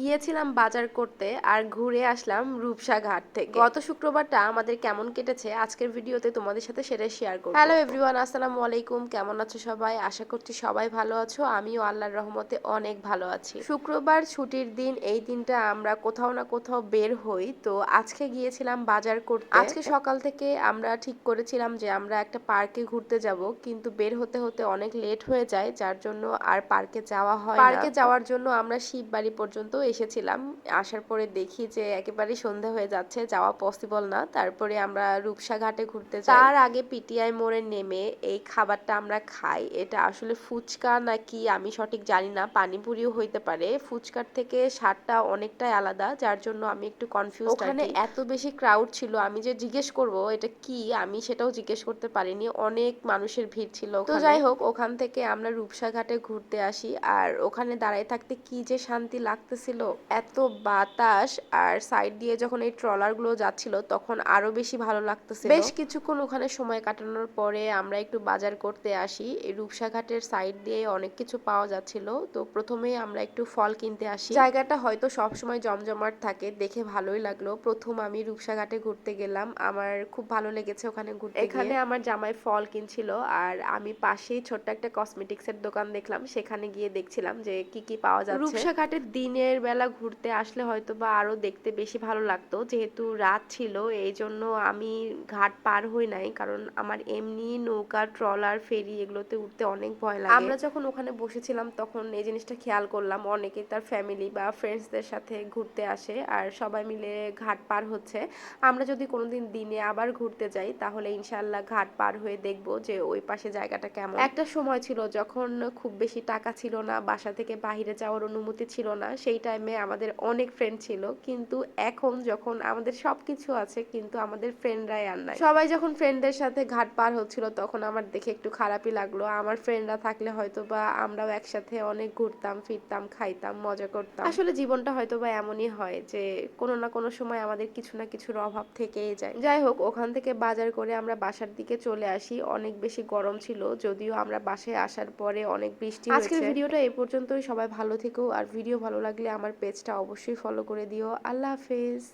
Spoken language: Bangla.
গিয়েছিলাম বাজার করতে আর ঘুরে আসলাম রূপসা ঘাট থেকে। গত শুক্রবারটা আমাদের কেমন কেটেছে আজকের ভিডিওতে তোমাদের সাথে সেটা শেয়ার করব। হ্যালো এভরিওয়ান, আসসালামু আলাইকুম। কেমন আছো সবাই? আশা করছি সবাই ভালো আছো। আমিও আল্লাহর রহমতে অনেক ভালো আছি। শুক্রবার ছুটির দিন, এই দিনটা আমরা কোথাও না কোথাও বের হই। তো আজকে গিয়েছিলাম বাজার করতে। আজকে সকাল থেকে আমরা ঠিক করেছিলাম যে আমরা একটা পার্কে ঘুরতে যাব, কিন্তু বের হতে হতে অনেক লেট হয়ে যায়, যার জন্য আর পার্কে যাওয়া হয় না। পার্কে যাওয়ার জন্য আমরা শিববাড়ি পর্যন্ত এসেছিলাম। আসার পরে দেখি যে একেবারে সন্ধ্যা হয়ে যাচ্ছে, যাওয়া পসিবল না। তারপরে আমরা রূপসা ঘাটে ঘুরতে যাই। তার আগে পিটিআই মোড়ে নেমে এই খাবারটা আমরা খাই। এটা আসলে ফুচকা নাকি আমি সঠিক জানি না, পানিপুরিও হইতে পারে। ফুচকার থেকে স্বাদটা অনেকটাই আলাদা, যার জন্য আমি একটু কনফিউজ। ওখানে এত বেশি ক্রাউড ছিল, আমি যে জিজ্ঞেস করব এটা কি, আমি সেটাও জিজ্ঞেস করতে পারিনি। অনেক মানুষের ভিড় ছিল। তো যাই হোক, ওখান থেকে আমরা রূপসা ঘাটে ঘুরতে আসি। আর ওখানে দাঁড়ায় থাকতে কি যে শান্তি লাগতেছিল, এত বাতাস, আর সাইড দিয়ে যখন এই ট্রলার গুলো যাচ্ছিল তখন আরো বেশি ভালো লাগতেছিল। বেশ কিছুক্ষণ ওখানে সময় কাটানোর পরে আমরা একটু বাজার করতে আসি। এই রূপসা ঘাটের সাইড দিয়ে অনেক কিছু পাওয়া যাচ্ছিল। তো প্রথমেই আমরা একটু ফল কিনতে আসি। জায়গাটা হয়তো সব সময় জমজমাট থাকে, দেখে ভালোই লাগলো। প্রথম আমি রূপসা ঘাটে ঘুরতে গেলাম, আমার খুব ভালো লেগেছে ওখানে ঘুরতে। এখানে আমার জামাই ফল কিনছিল, আর আমি পাশেই ছোট্ট একটা কসমেটিক্সের দোকান দেখলাম, সেখানে গিয়ে দেখছিলাম যে কি কি পাওয়া যাচ্ছে। রূপসা ঘাটের দিনের বেলা ঘুরতে আসলে হয়তো বা আরো দেখতে বেশি ভালো লাগতো, যেহেতু রাত ছিল এই জন্য আমি ঘাট পার হই নাই, কারণ আমার এমনি নৌকা, ট্রলার, ফেরি এগুলোতে উঠতে অনেক ভয় লাগে। আমরা যখন ওখানে বসেছিলাম তখন এই জিনিসটা খেয়াল করলাম, অনেকে তার ফ্যামিলি বা ফ্রেন্ডসদের সাথে ঘুরতে আসে আর সবাই মিলে ঘাট পার হচ্ছে। আমরা যদি কোনোদিন দিনে আবার ঘুরতে যাই তাহলে ইনশাল্লাহ ঘাট পার হয়ে দেখবো যে ওই পাশে জায়গাটা কেমন। একটা সময় ছিল যখন খুব বেশি টাকা ছিল না, বাসা থেকে বাইরে যাওয়ার অনুমতি ছিল না, সেই টাইমে আমাদের অনেক ফ্রেন্ড ছিল। কিন্তু এখন যখন আমাদের সবকিছু আছে কিন্তু আমাদের ফ্রেন্ডরাই আর নাই। সবাই যখন ফ্রেন্ডদের সাথে ঘাট পার হচ্ছিল তখন আমার দেখে একটু খারাপই লাগলো। আমার ফ্রেন্ডরা থাকলে হয়তো বা আমরাও একসাথে অনেক ঘুরতাম ফিরতাম, খাইতাম, মজা করতাম। আসলে জীবনটা হয়তো বা এমনই হয় যে কোনো না কোনো সময় আমাদের কিছু না কিছুর অভাব থেকেই যায়। যাই হোক, ওখান থেকে বাজার করে আমরা বাসার দিকে চলে আসি। অনেক বেশি গরম ছিল, যদিও আমরা বাসায় আসার পরে অনেক বৃষ্টি হয়েছে। আজকের ভিডিওটা এই পর্যন্তই। সবাই ভালো থেকো, আর ভিডিও ভালো লাগলে আমার পেজটা অবশ্যই ফলো করে দিও। আল্লাহ হাফেজ।